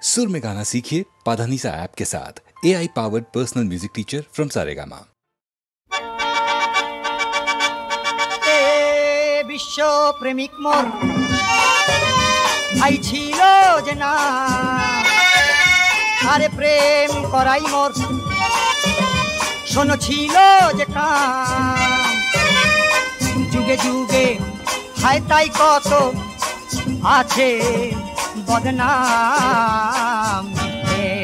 सुर में गाना सीखिए पाधानीसा ऐप के साथ। AI powered personal music teacher from Saregama. বিশ্ব প্রেমিক মোর ভাই ছিল যে না, আরে প্রেম করাই মোর শোনো ছিল যে কাম। যুগে যুগে হায় তাই কত আছে বদনাম।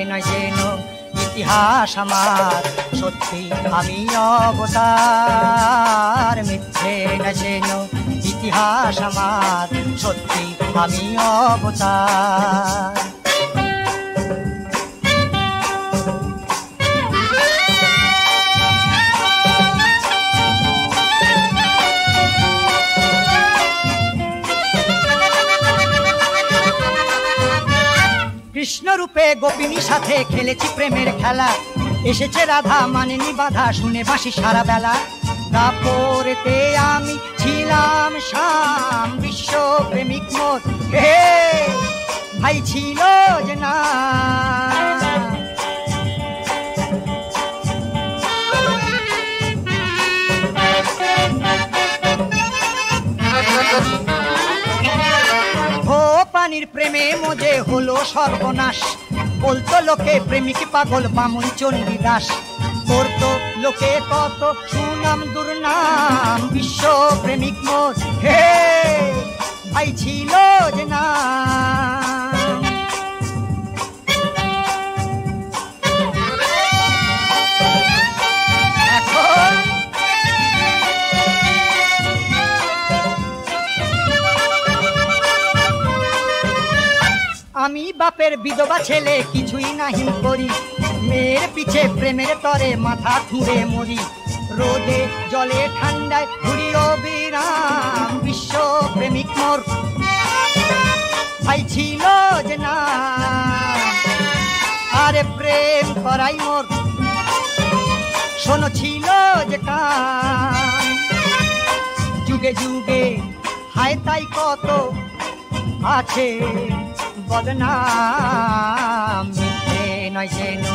নয় যেন ইতিহাস আমার, সত্যি আমি অবতার। মিথ্যে না যেন ইতিহাস আমার, সত্যি আমি অবতার। কৃষ্ণ রূপে গোপিনী সাথে খেলেছি প্রেমের খেলা। এসেছে রাধা মানেনি বাধা, শুনে বাঁশি সারা বেলা। তারপরেতে আমি ছিলাম শাম, বিশ্ব প্রেমিক মোর হে ভাই ছিল যে না। পানির প্রেমে মজে হলো সর্বনাশ। বলতো লোকে প্রেমিক পাগল বামুন চণ্ডীদাস। করতো লোকে কত সুনাম দুর্নাম, বিশ্ব প্রেমিক মোর হে ভাই ছিল যে না। আমি বাপের বিধবা ছেলে, কিছুই নাহি করি। মেয়ের পিছে প্রেমের তরে মাথা খুঁড়ে মরি। রোদে জলে ঠান্ডায় ঘুরি অবিরাম, বিশ্ব প্রেমিক মোর ভাই ছিল যে না। আরে প্রেম করাই মোর শোনো ছিল যে কাম। যুগে যুগে হায় তাই কত আছে বদনাম। মিথ্যে নয় যেন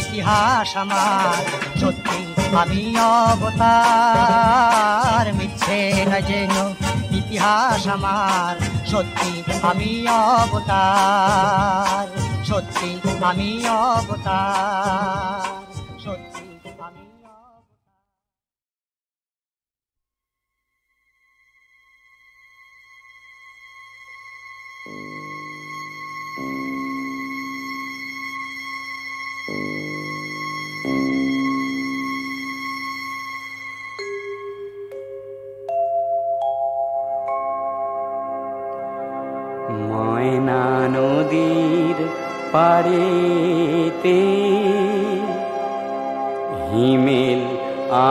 ইতিহাস আমার, সত্যি আমি অবতার। মিথ্যে নয় যেন ইতিহাস আমার, সত্যি আমি অবতার। সত্যি আমি অবতার, সত্যি আমি ময়না নদীর পাড়েতে হিমেল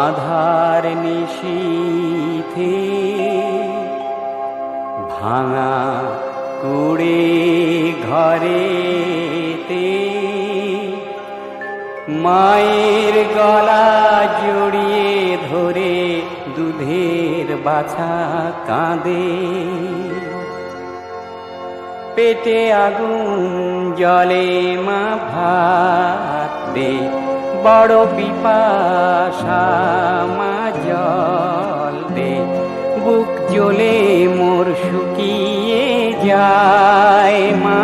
আধার নিশীথে ভাঙা কুড়ে ঘরেতে মায়ের গলা জড়িয়ে ধরে দুধের বাছা কাঁদে। পেটে আগুন জলে মা ভাত দে, বড় পিপাসা মা জল দে। বুক জ্বলে মোর শুকিয়ে যায় মা,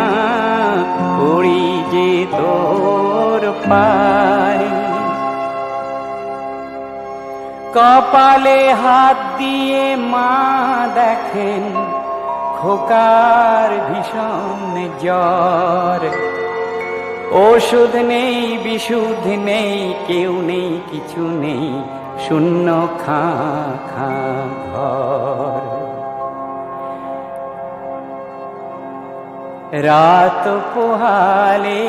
পড়ি যে তোর পায়। কপালে হাত দিয়ে মা দেখেন খোকার ভীষণ জ্বর। ওষুধ নেই বিশুদ্ধ নেই, কেউ নেই কিছু নেই, শূন্য খা খা ঘর। রাত পোহালে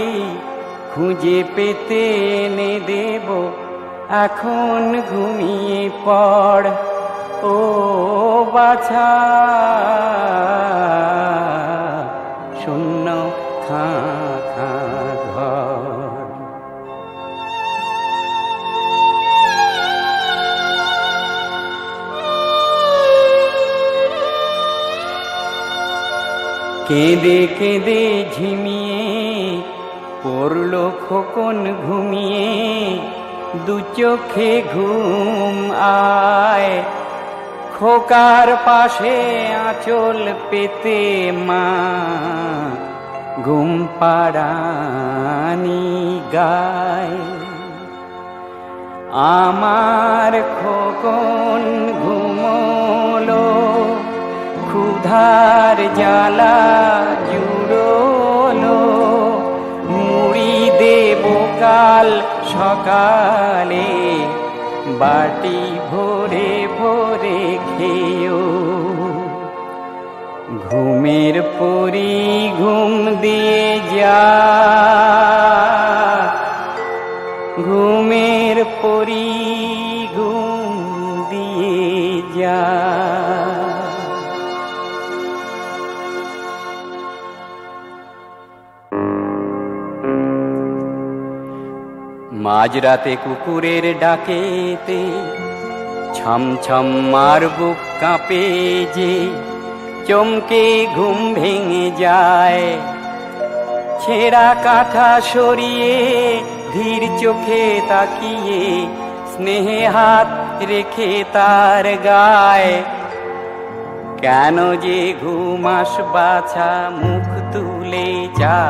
খুঁজে পেতে এনে দেব, এখন ঘুমিয়ে পড় ও বাছা। শূন্য খা খা ঘর। কেঁদে কেঁদে ঝিমিয়ে পড়ল খোকন ঘুমিয়ে, দু চোখে ঘুম আয়। খোকার পাশে আঁচল পেতে মা ঘুম পাড়ানি গায়। আমার খোকন ঘুমোলো, ক্ষুধার জ্বালা জুড়োলো। মুড়ি দেব কাল সকালে, বাটি ভরে ভরে খেয়েও। ঘুমের পরি ঘুম দিয়ে যা, ঘুমের পরি ঘুম দিয়ে যা। মাঝরাতে কুকুরের ডাকেতে ছম ছম মার বুক কাঁপে যে, চমকে ঘুম ভেঙে যায়। ছেঁড়া কাঁথা সরিয়ে ধীর চোখে তাকিয়ে, স্নেহে হাত রেখে তার গায়। কেন যে ঘুমাস বাছা, মুখ তুলে যা।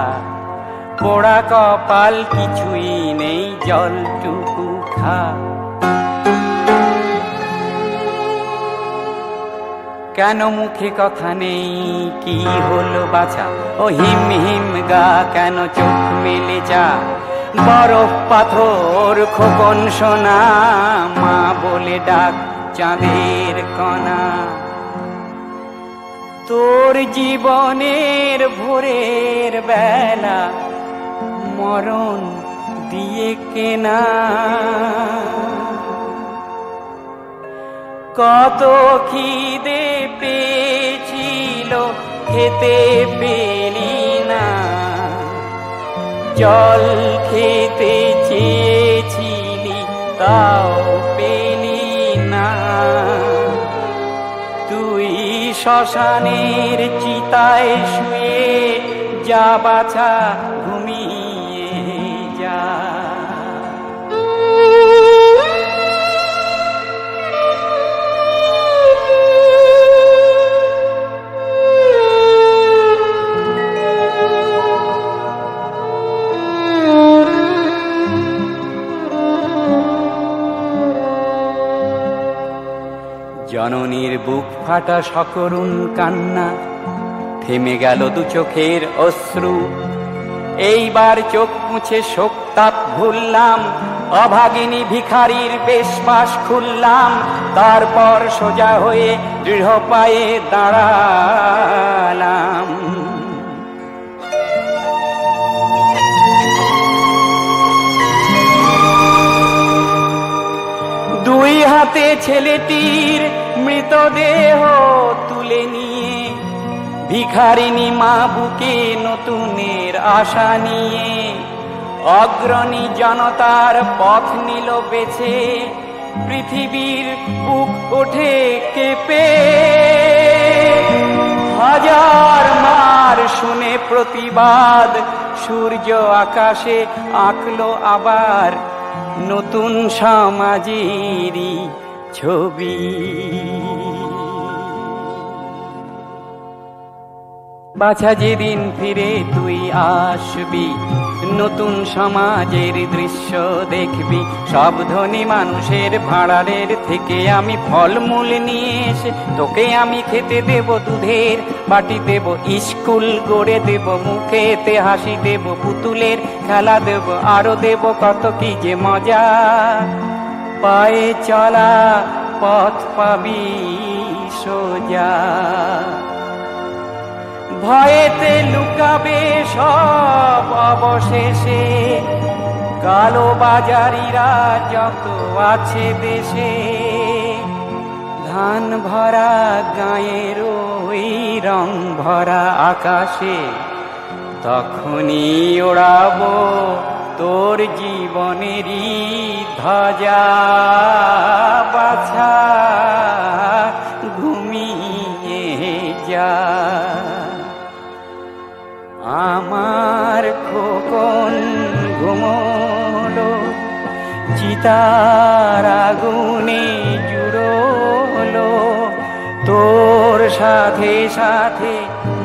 পোড়া কপাল কিছুই নেই, জলটুকু খা। কেন মুখে কথা নেই, কি হলো বাছা? ও হিম হিম গা, কেন চোখ মেলে যা। বরফ পাথর খোকন সোনা, মা বলে ডাক চাঁদের কণা। তোর জীবনের ভোরের বেলা, মরণ দিয়ে কেনা। কত খিদে পেয়েছিল, খেতে পেলি না। জল খেতে চেয়েছিলি, তাও পেলি না। তুই শ্মশানের চিতায় শুয়ে যা বাছা, ঘুমিয়ে যা। জননীর বুক ফাটা সকরুণ কান্না, থেমে গেল দু চোখের অশ্রু। এইবার চোখ মুছে শোকতাপ ভুললাম, অভাগিনী ভিখারির বেশবাস খুললাম। তারপর সোজা হয়ে দৃঢ় পায়ে দাঁড়ালাম। দুই হাতে ছেলেটির মৃতদেহ তুলে নিয়ে, ভিখারিনী মা বুকে নতুনের আশা নিয়ে। অগ্রণী জনতার পথ নিল বেছে, পৃথিবীর বুক ওঠে কেঁপে। হাজার মার শুনে প্রতিবাদ, সূর্য আকাশে আঁকলো আবার নতুন সমাজেরই ছবি। বাছা যেদিন ফিরে তুই আসবি, নতুন সমাজের দৃশ্য দেখবি। সব ধনী মানুষের ভাঁড়ারের থেকে আমি ফলমূল নিয়ে এসে তোকে আমি খেতে দেব। দুধের বাটি দেব, স্কুল গড়ে দেব, মুখেতে হাসি দেব, পুতুলের খেলা দেব, আরো দেব কত কি যে মজা। পায়ে চলা পথ পাবি সোজা, ভয়েতে লুকাবে সব অবশেষে। কালো বাজারিরা যত আছে দেশে, ধান ভরা গায়ের ওই রং ভরা আকাশে। তখনই ওড়াবো তোর জীবনেরই ধ্বজা। বাছা ঘুমিয়ে যা, আমার খোকন ঘুমোলো, চিতার আগুনে জুড়োলো, তোর সাথে সাথে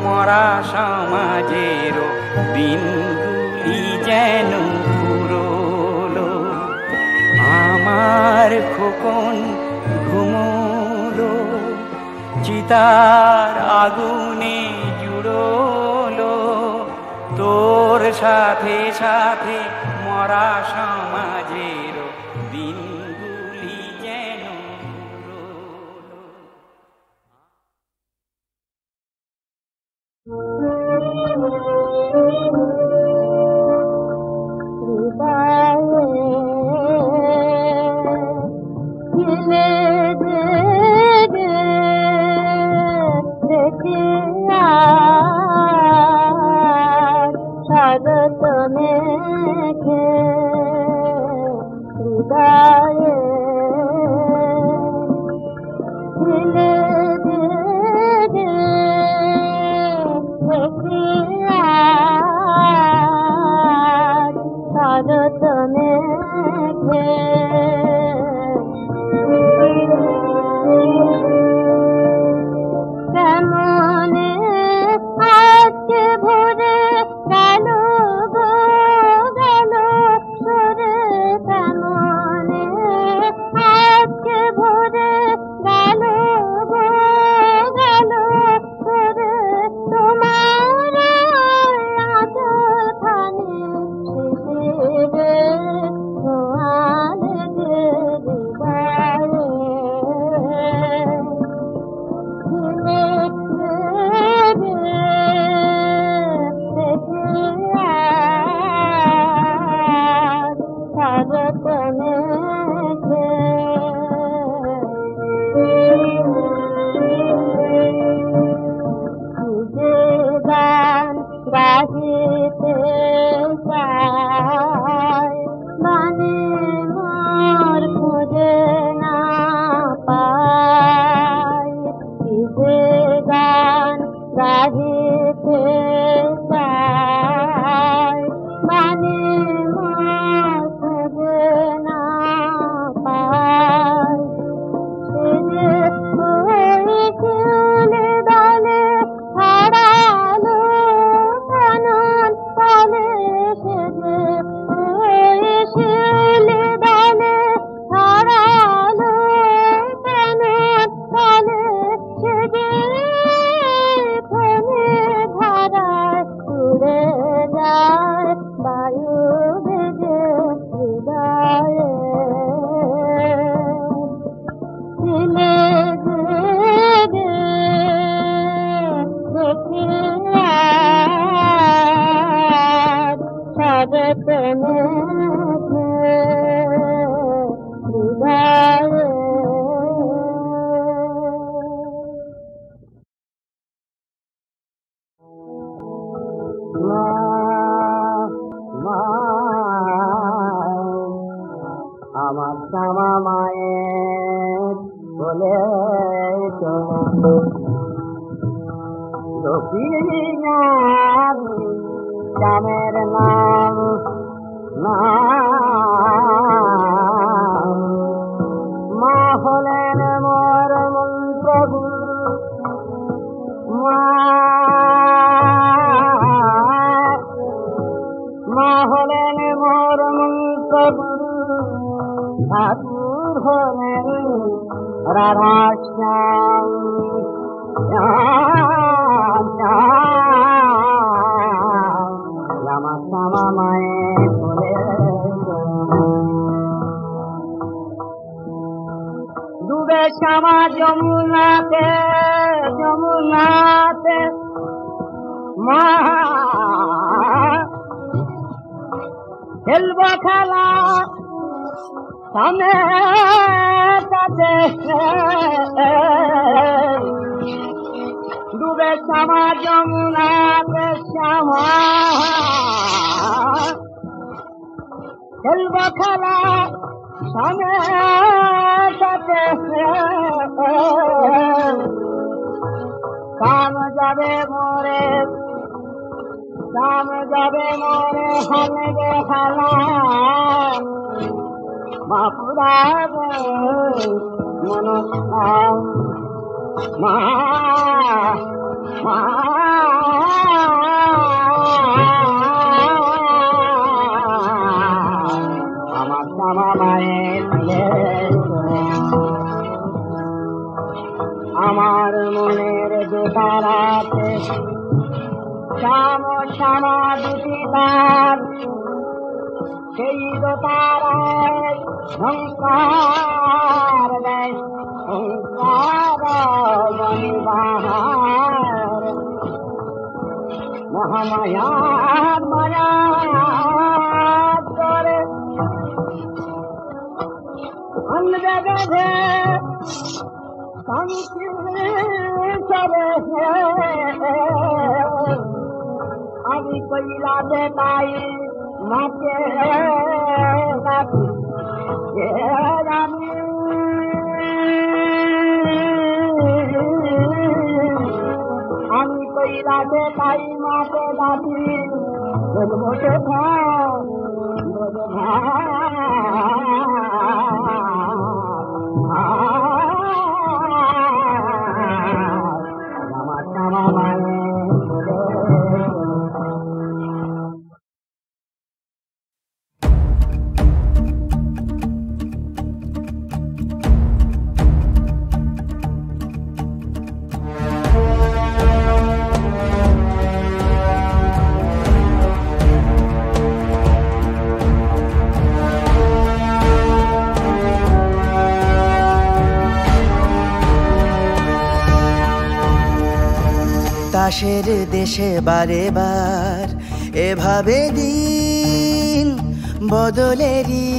মরা সমাজেরও দিনগুলি যেন ফুরোলো। আমার খোকন ঘুমোলো, চিতার আগুনে জুড়োলো, তোর সাথে সাথে মরা সমাজেরও দিনগুলি যেন ফুরোলো। আমার শ্যামা মায়ের বলে শ্যামের নাম মা হলেন মোর মন্ত্রগুরু, মা হলেন মোর মন্ত্রগুরু, ঠাকুর হলেন রাধাশ্যাম। আমার শ্যামা মায়ের বলে ডুবে শ্যামা যমুনাতে, যমুনাতে মা খেলব খেলা সামনে তাতে, ডুবে শ্যামা যমুনাতে শ্যামা খেলব খেলা সামনে তাতে, কান যাবে মোরে শ্যাম যাবে মরে হালবে হালা মা পুরাবে মনস্কাম মা মা আমার শ্যামা মায়ের আমার মনের দোতারাতে শ্যাম শ্যামা দুটি তার সেই দোতারায় সংসার দেয় সংসার মনিবাহার মহামায়া মায়া করে অন্ধে বেঁধে আমি কইলা দে তাই মাকে আমি কইলা দে তাই মাকে দাদি বলবো তাসের দেশে বারে বার এভাবে দিন বদলেরই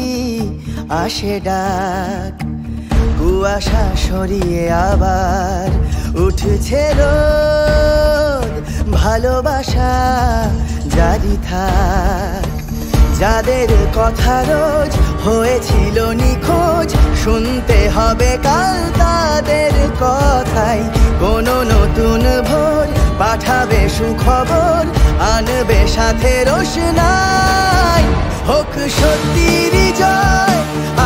আসে ডাক কুয়াশা সরিয়ে আবার উঠছে রোদ ভালোবাসা জারি থাক যাদের কথা রোজ হয়েছিল নিখোঁজ শুনতে হবে কাল তাদের কথাই কোনো নতুন ভোর পাঠাবে সুখবর আনবে সাথে রোশনাই হোক সত্যির জয়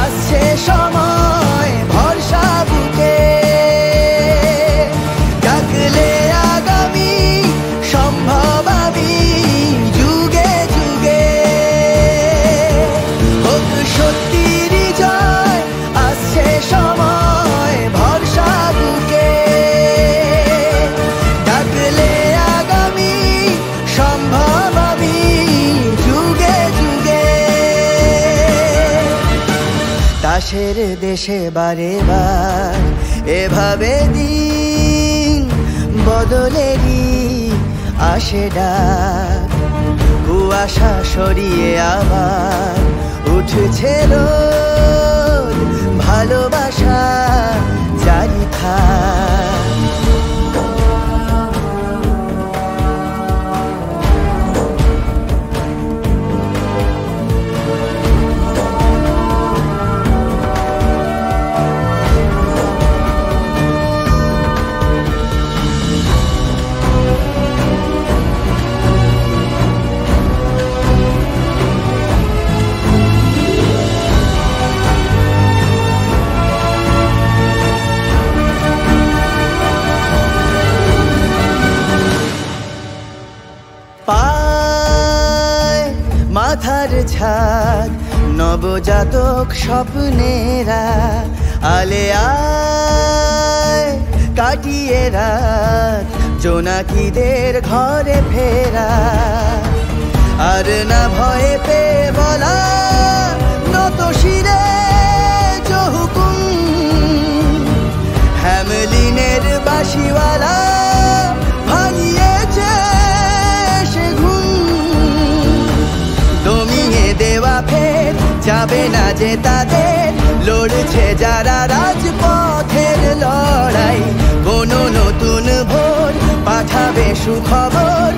আসছে সময় ভরসা বুকে ডাকলে আগামী সম্ভব আমি যুগে যুগে হোক সত্যির জয় আসছে সময় ভরসা বুকে ডাকলে আগামী সম্ভব আমি যুগে যুগে তাসের দেশে বারে বার এভাবে দিন বদলেরই আসে ডাক কুয়াশা সরিয়ে আবার উঠছে রোদ ভালোবাসা জারি থাক পায় মাথার ছাদ নবজাতক স্বপ্নেরা আলে আয় কাটিয়ে রাত জোনাকিদের ঘরে ফেরা আর না ভয়ে পে বলা নত শিরে জহুকুম হ্যামলিনের বাঁশিওয়ালা ভাঙিয়েছে সে ঘুম দমিয়ে দেওয়া ফের যাবে না যে তাদের লড়ছে যারা রাজপথের লড়াই কোনো নতুন ভোর পাঠাবে সুখবর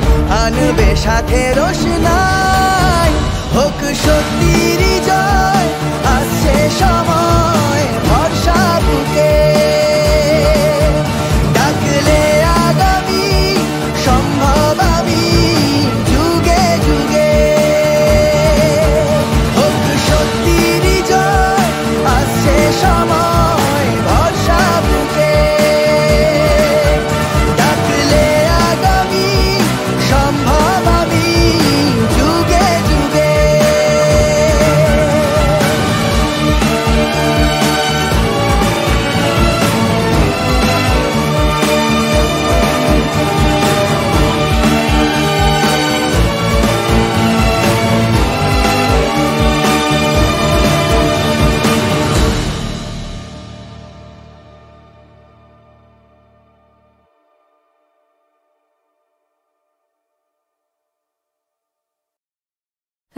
আনবে সাথে রোশনাই হোক সত্যির জয় আসছে সময় ভরসা বুকে ডাকলে আগামী সম্ভব আমি যুগে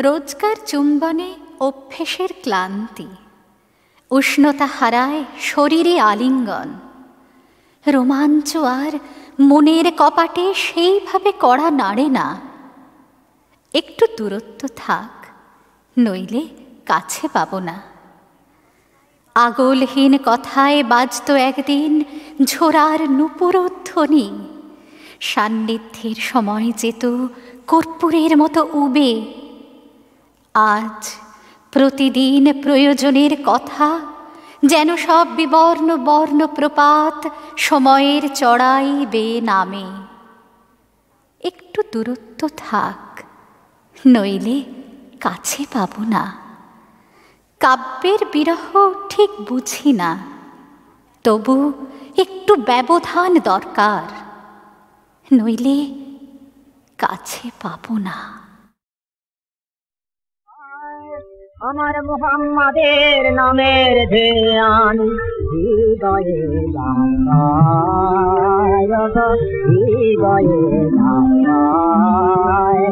রোজকার চুম্বনে অভ্যেসের ক্লান্তি, উষ্ণতা হারায় শরীরে আলিঙ্গন, রোমাঞ্চ আর মনের কপাটে সেইভাবে কড়া নাড়ে না। একটু দূরত্ব থাক, নইলে কাছে পাব না। আগলহীন কথায় বাজত একদিন ঝোরার নূপুরধ্বনি, সান্নিধ্যের সময় যেত কর্পূরের মতো উবে। আজ প্রতিদিন প্রয়োজনের কথা যেন সব বিবর্ণ বর্ণ প্রপাত সময়ের চড়াই বেয়ে নামে। একটু দূরত্ব থাক, নইলে কাছে পাব না। কাব্যের বিরহ ঠিক বুঝি না, তবু একটু ব্যবধান দরকার, নইলে কাছে পাব না। আমার মুহাম্মাদের নামের ধ্যান হৃদয়ে জাগায়, হৃদয়ে জাগায়।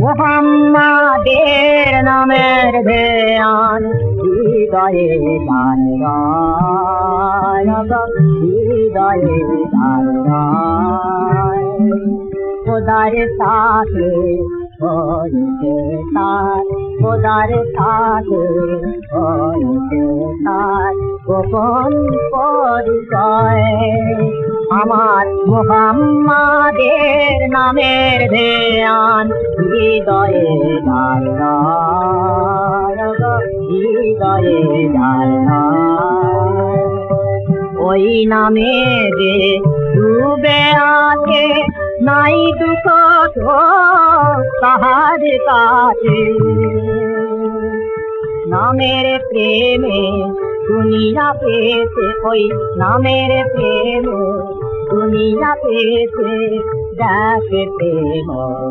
মুহাম্মাদের নামের ধ্যান হৃদয়ে জাগায়, হৃদয়ে জাগায়। খোদার সাথে হইতে তার, খোদার সাথে হইতে তার গোপন পরিচয়। আমার মুহাম্মাদের নামের ধ্যান হৃদয়ে জাগায়, হৃদয়ে জাগায়। ওই নামে যে ডুবে আছে নাই দুঃখ তাহার কাছে। নামের প্রেমে দুনিয়া পেয়েছে, ওই নামের প্রেমে দুনিয়া পেয়েছে। দেখে প্রেম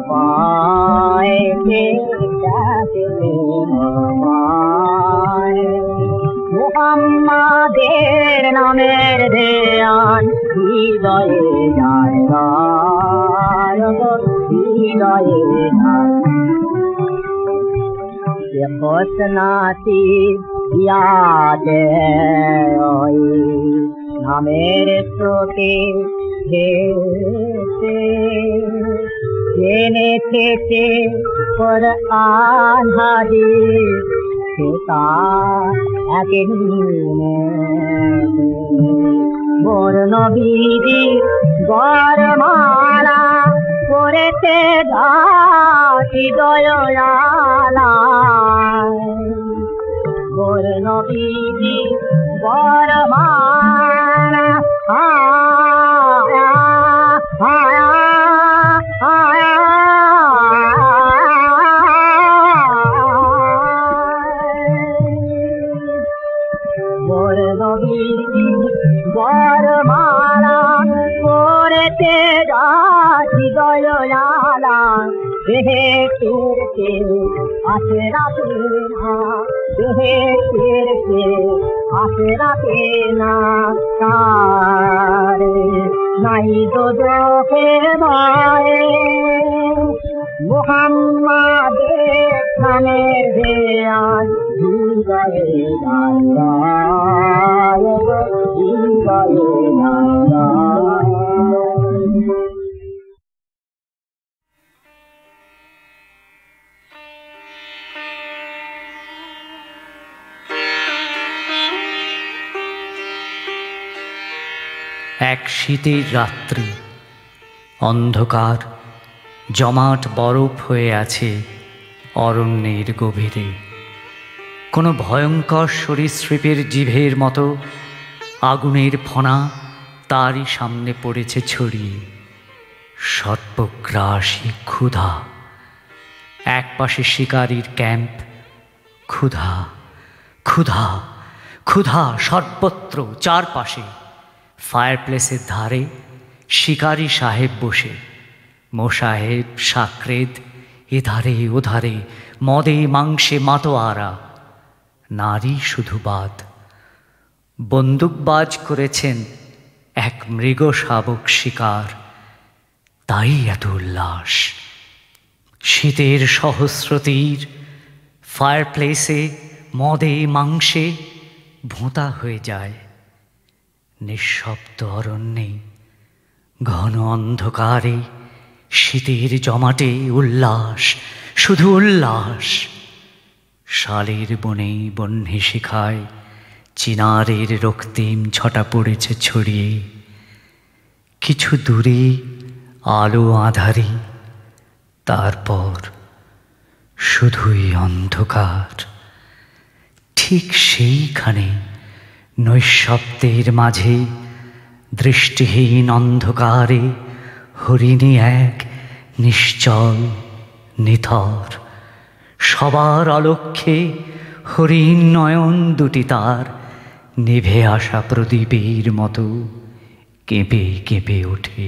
পায়, দেখে প্রেম পায়। মুহাম্মাদের নামের ধ্যান হৃদয়ে জাগায়, হৃদয়ে জাগায়। হোসনাতি ইয়াদে ওই নামের স্রোতে ভেসে জেনে থেকে কোরআন হাদিস সেটা একদিনে মোর নবীজি বরমালা করেছে হৃদয় আলা। মোর নবীজি বরমালা মোর নবীজি বরমালা করেছে হৃদয় আলা। দেহে ফিরতে আসে রাতে না, দেহে ফিরতে আসে রাতে না। তার নাই দোজখে ভয়, মুহাম্মাদের নামের ধ্যান হৃদয়ে জাগায়, হৃদয়ে জাগায়। এক শীতের রাত্রি, অন্ধকার জমাট বরফ হয়ে আছে অরণ্যের গভীরে। কোনো ভয়ঙ্কর সরীসৃপের জিভের মতো আগুনের ফণা তারই সামনে পড়েছে ছড়িয়ে। সর্বগ্রাসী ক্ষুধা, এক পাশে শিকারীর ক্যাম্প, ক্ষুধা ক্ষুধা ক্ষুধা সর্বত্র চারপাশে। ফায়ারপ্লেসের ধারে শিকারী সাহেব বসে, মোসাহেব সাকরেদ এধারে ওধারে, মদে মাংসে মাতোয়ারা। নারী শুধু বাদ। বন্দুকবাজ করেছেন এক মৃগ শাবক শিকার, তাই এত উল্লাস। শীতের সহস্রতীর ফায়ারপ্লেসে মদে মাংসে ভোঁতা হয়ে যায়। নিঃশব্দ অরণ্যে ঘন অন্ধকারে শীতের জমাটে উল্লাস, শুধু উল্লাস। শালের বনে বহ্নি শিখায় চিনারের রক্তিম ছটা পড়েছে ছড়িয়ে। কিছু দূরে আলো আঁধারে, তারপর শুধুই অন্ধকার। ঠিক সেইখানে নৈঃশব্দের মাঝে দৃষ্টিহীন অন্ধকারে হরিণী এক নিশ্চল নিথর। সবার অলক্ষ্যে হরিণ নয়ন দুটি তার নিভে আসা প্রদীপের মতো কেঁপে কেঁপে ওঠে।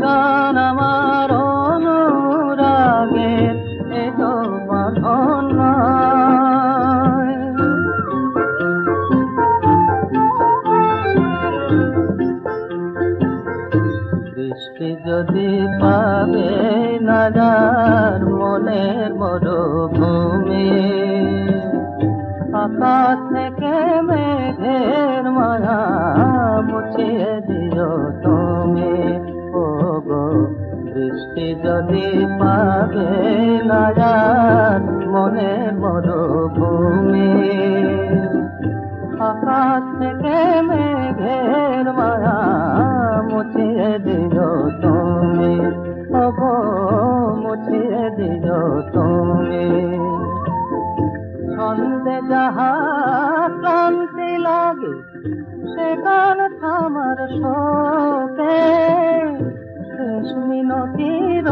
গান আমার অনুরাগ নয়। বৃষ্টি যদি পাবে না যার মনের মরুভূমি, আকাশ থেকে মেঘের মায়া মুছিয়ে দিও তুমি। ও গো বৃষ্টি যদি পাবে না যার মনের মরুভূমি, আকাশ থেকে মেঘের মায়া মুছিয়ে দিও তুমি। ও গো মুছিয়ে দিও তুমি। ছন্দে যাহা ক্লান্তি লাগে সে গান থামার শোকে, শেষ মিনতির